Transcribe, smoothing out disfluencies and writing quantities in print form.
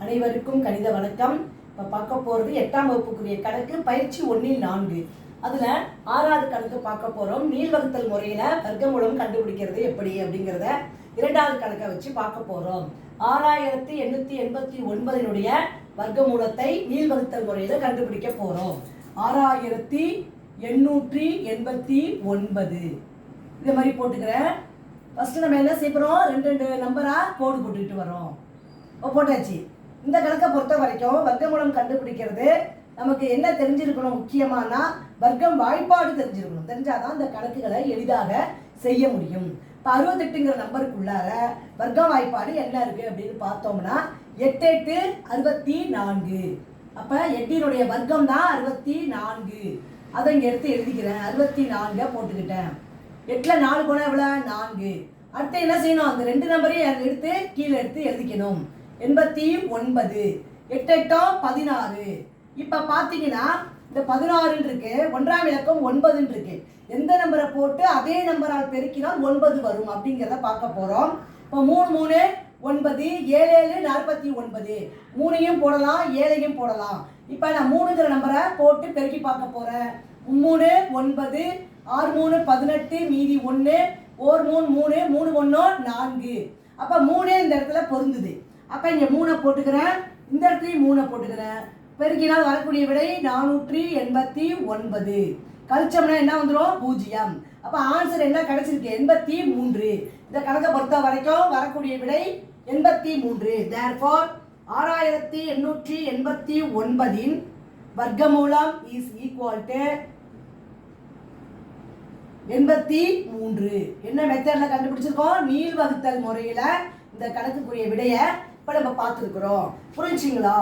அனைவருக்கும் கணித வணக்கம். இப்போ பார்க்க போகிறது 8ஆம் வகுப்புக்குரிய கணக்கு பயிற்சி 1-4. அதில் 6வது கணக்கு பார்க்க போகிறோம். நீள்வகுத்தல் முறையில் வர்க்கமூலம் கண்டுபிடிக்கிறது எப்படி அப்படிங்கிறத 2வது கணக்கை வச்சு பார்க்க போகிறோம். 6889 வர்க்கமூலத்தை நீள்வகுத்தல் முறையில் கண்டுபிடிக்க போகிறோம். 6889 இந்த மாதிரி போட்டுக்கிறேன். ஃபஸ்ட்டு நம்ம என்ன செய்கிறோம், ரெண்டு நம்பராக கோடு போட்டுக்கிட்டு வரோம். போட்டாச்சு. இந்த கணக்கை பொறுத்த வரைக்கும் வர்க்கமூலம் கண்டுபிடிக்கிறது நமக்கு என்ன தெரிஞ்சிருக்கணும், முக்கியமானா வர்க்கம் வாய்ப்பாடு தெரிஞ்சிருக்கணும். தெரிஞ்சாதான் இந்த கணக்குகளை எளிதாக செய்ய முடியும். இப்போ 68ங்கிற நம்பருக்குள்ளார வர்க்கம் வாய்ப்பாடு என்ன இருக்குது அப்படின்னு பார்த்தோம்னா 8 8 64. அப்போ 8னுடைய வர்க்கம் தான் 64. அதை இங்கே எடுத்து எழுதிக்கிறேன். 64 போட்டுக்கிட்டேன். 8ல் 4 போனால் எவ்வளோ, 4. அடுத்து என்ன செய்யணும், அந்த 2 நம்பரையும் எடுத்து கீழே எடுத்து எழுதிக்கணும். 89. 8 8 16. இப்போ பார்த்தீங்கன்னா இந்த 16 இருக்கு, 1ஆம் இலக்கம் 9 இருக்கு. எந்த நம்பரை போட்டு அதே நம்பரால் பெருக்கினால் 9 வரும் அப்படிங்கிறத பார்க்க போகிறோம். இப்போ 3 3 9, 7 7 49. 3ஐயும் போடலாம், 7ஐயும் போடலாம். இப்போ நான் 3ங்கிற நம்பரை போட்டு பெருக்கி பார்க்க போகிறேன். 3 9, 6 3 18, மீதி 1, 1 3 3 3 1 4. அப்போ 3 இந்த இடத்துல பொருந்துது. அப்போ இங்கே 3 போட்டுக்கிறேன், இந்த இடத்துலையும் 3 போட்டுக்கிறேன். பெருக்கினால் வரக்கூடிய விடை 489. கழிச்சோம்னா என்ன வந்துடும், 0. அப்போ ஆன்சர் என்ன கிடைச்சிருக்கு, 83. இந்த கணக்கை பொறுத்த வரைக்கும் வரக்கூடிய விடை 83. Therefore 6889 வர்க்கமூலம் இஸ் ஈக்குவல் டு 83. என்ன மெத்தடில் கண்டுபிடிச்சிருக்கோம், நீள்வகுத்தல் முறையில் இந்த கணக்குக்குரிய விடையை இப்போ நம்ம பார்த்துருக்குறோம். புரிஞ்சுங்களா?